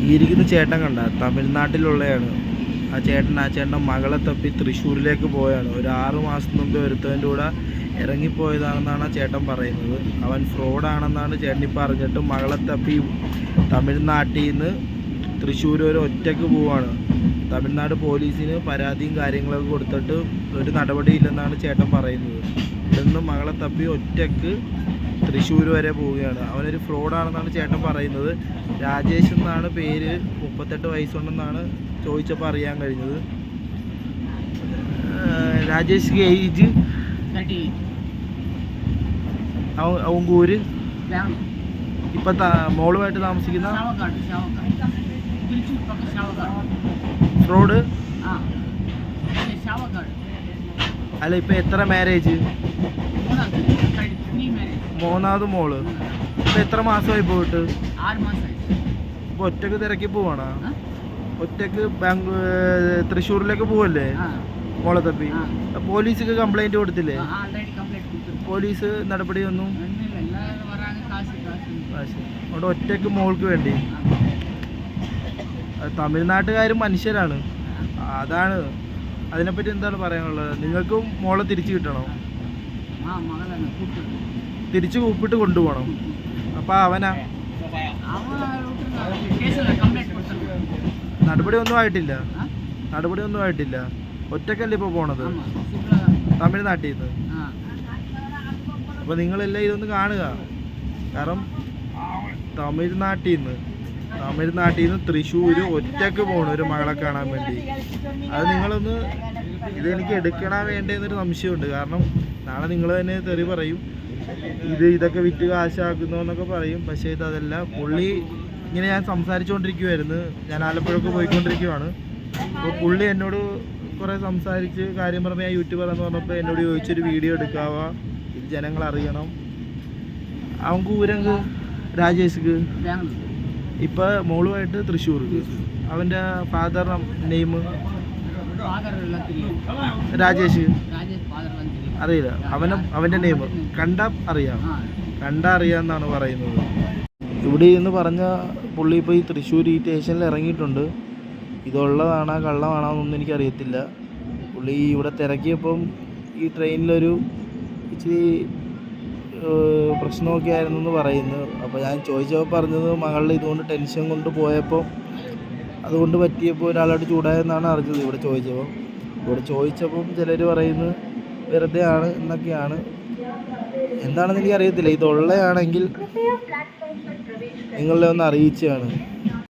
ഈ ഇരിക്കുന്ന ചേട്ടൻ കണ്ട തമിഴ്നാട്ടിലുള്ളതാണ്. ആ ചേട്ടൻ്റെ മകളെ തപ്പി തൃശ്ശൂരിലേക്ക് പോയാണ്. ഒരു 6 മാസം മുമ്പ് ഒരുത്തവൻ്റെ കൂടെ ഇറങ്ങിപ്പോയതാണെന്നാണ് ആ ചേട്ടൻ പറയുന്നത്. അവൻ ഫ്രോഡാണെന്നാണ് ചേട്ടൻ ഇപ്പോൾ അറിഞ്ഞിട്ട് മകളെ തപ്പി തമിഴ്നാട്ടിൽ നിന്ന് തൃശ്ശൂർ വരെ ഒറ്റയ്ക്ക് പോവാണ്. തമിഴ്നാട് പോലീസിന് പരാതിയും കാര്യങ്ങളൊക്കെ കൊടുത്തിട്ട് ഒരു നടപടിയില്ലെന്നാണ് ചേട്ടൻ പറയുന്നത്. ഇവിടെ നിന്ന് മകളെ തപ്പി ഒറ്റയ്ക്ക് തൃശ്ശൂർ വരെ പോവുകയാണ്. അവനൊരു ഫ്രോഡാണെന്നാണ് ചേട്ടൻ പറയുന്നത്. രാജേഷ് എന്നാണ് പേര്. 38 വയസ്സുണ്ടെന്നാണ് ചോദിച്ചപ്പോൾ അറിയാൻ കഴിഞ്ഞത്. രാജേഷ് ഏജ് അവൻ ഊര് ഇപ്പം മോളുമായിട്ട് താമസിക്കുന്ന ഫ്രോഡ് അല്ല. ഇപ്പം എത്ര മാരേജ്? 3ാമത് മോള്. ഇപ്പം എത്ര മാസമായി പോയിട്ട്? 6 മാസമായി. ഇപ്പോൾ ഒറ്റക്ക് തിരക്കി പോവാണോ? ഒറ്റക്ക് തൃശ്ശൂരിലേക്ക് പോവല്ലേ മോളെ തപ്പി? പോലീസിക്ക് കംപ്ലൈൻറ്റ് കൊടുത്തില്ലേ? പോലീസ് നടപടിയൊന്നും? അവിടെ ഒറ്റക്ക് മോൾക്ക് വേണ്ടി. തമിഴ്നാട്ടുകാരും മനുഷ്യരാണ്, അതാണ്. അതിനെപ്പറ്റി എന്താണ് പറയാനുള്ളത്? നിങ്ങൾക്കും മോളെ തിരിച്ചു കിട്ടണം, തിരിച്ചു കൂപ്പിട്ട് കൊണ്ടുപോകണം. അപ്പം അവനാ നടപടിയൊന്നും ആയിട്ടില്ല. ഒറ്റക്കല്ലേ ഇപ്പോൾ പോണത് തമിഴ്നാട്ടിൽ നിന്ന്? അപ്പോൾ നിങ്ങളെല്ലാം ഇതൊന്ന് കാണുക. കാരണം തമിഴ്നാട്ടിൽ നിന്ന് തൃശ്ശൂർ ഒറ്റയ്ക്ക് പോകണം ഒരു മകളെ കാണാൻ വേണ്ടി. അത് നിങ്ങളൊന്ന് ഇതെനിക്ക് എടുക്കണ വേണ്ടതെന്നൊരു സംശയമുണ്ട്. കാരണം നാളെ നിങ്ങൾ തന്നെ തെറി പറയും, ഇതൊക്കെ വിറ്റ് കാശാക്കുന്നു എന്നൊക്കെ പറയും. പക്ഷേ അതല്ല. പുള്ളി ഇങ്ങനെ ഞാൻ സംസാരിച്ചുകൊണ്ടിരിക്കുമായിരുന്നു. ഞാൻ ആലപ്പുഴക്ക് പോയിക്കൊണ്ടിരിക്കുവാണ്. അപ്പോൾ പുള്ളി എന്നോട് കുറേ സംസാരിച്ച് കാര്യം പറഞ്ഞ് ഞാൻ യൂട്യൂബറാന്ന് പറഞ്ഞപ്പോൾ എന്നോട് ചോദിച്ചൊരു വീഡിയോ എടുക്കാവാ, ഇത് ജനങ്ങൾ അറിയണം. അവൻക്ക് ഊരങ്ക് രാജേഷ്ക്ക് ഇപ്പം മോളുമായിട്ട് തൃശ്ശൂർക്ക്. അവൻ്റെ ഫാദർ നെയിം രാജേഷ് അറിയില്ല. അവൻ്റെ നെയിം അറിയാമെന്നാണ് പറയുന്നത്. ഇവിടെ എന്ന് പറഞ്ഞ പുള്ളി ഇപ്പോൾ ഈ തൃശ്ശൂർ ഈ സ്റ്റേഷനിൽ ഇറങ്ങിയിട്ടുണ്ട്. ഇതുള്ളതാണോ കള്ളമാണോ എന്നൊന്നും എനിക്കറിയത്തില്ല. പുള്ളി ഇവിടെ തിരക്കിയപ്പം ഈ ട്രെയിനിലൊരു ഇച്ചിരി പ്രശ്നമൊക്കെ ആയിരുന്നു എന്ന് പറയുന്നു. അപ്പോൾ ഞാൻ ചോദിച്ചപ്പോൾ പറഞ്ഞത് മകളുടെ ഇതുകൊണ്ട് ടെൻഷൻ കൊണ്ട് പോയപ്പോൾ അതുകൊണ്ട് പറ്റിയപ്പോൾ ഒരാളോട് ചൂടായെന്നാണ് അറിഞ്ഞത്. ഇവിടെ ചോദിച്ചപ്പം ചിലർ പറയുന്നത് വെറുതെ ആണ് എന്നൊക്കെയാണ്. എന്താണെന്ന് എനിക്കറിയത്തില്ല. ഇതുള്ളതാണെങ്കിൽ നിങ്ങളെ ഒന്ന് അറിയിച്ചതാണ്.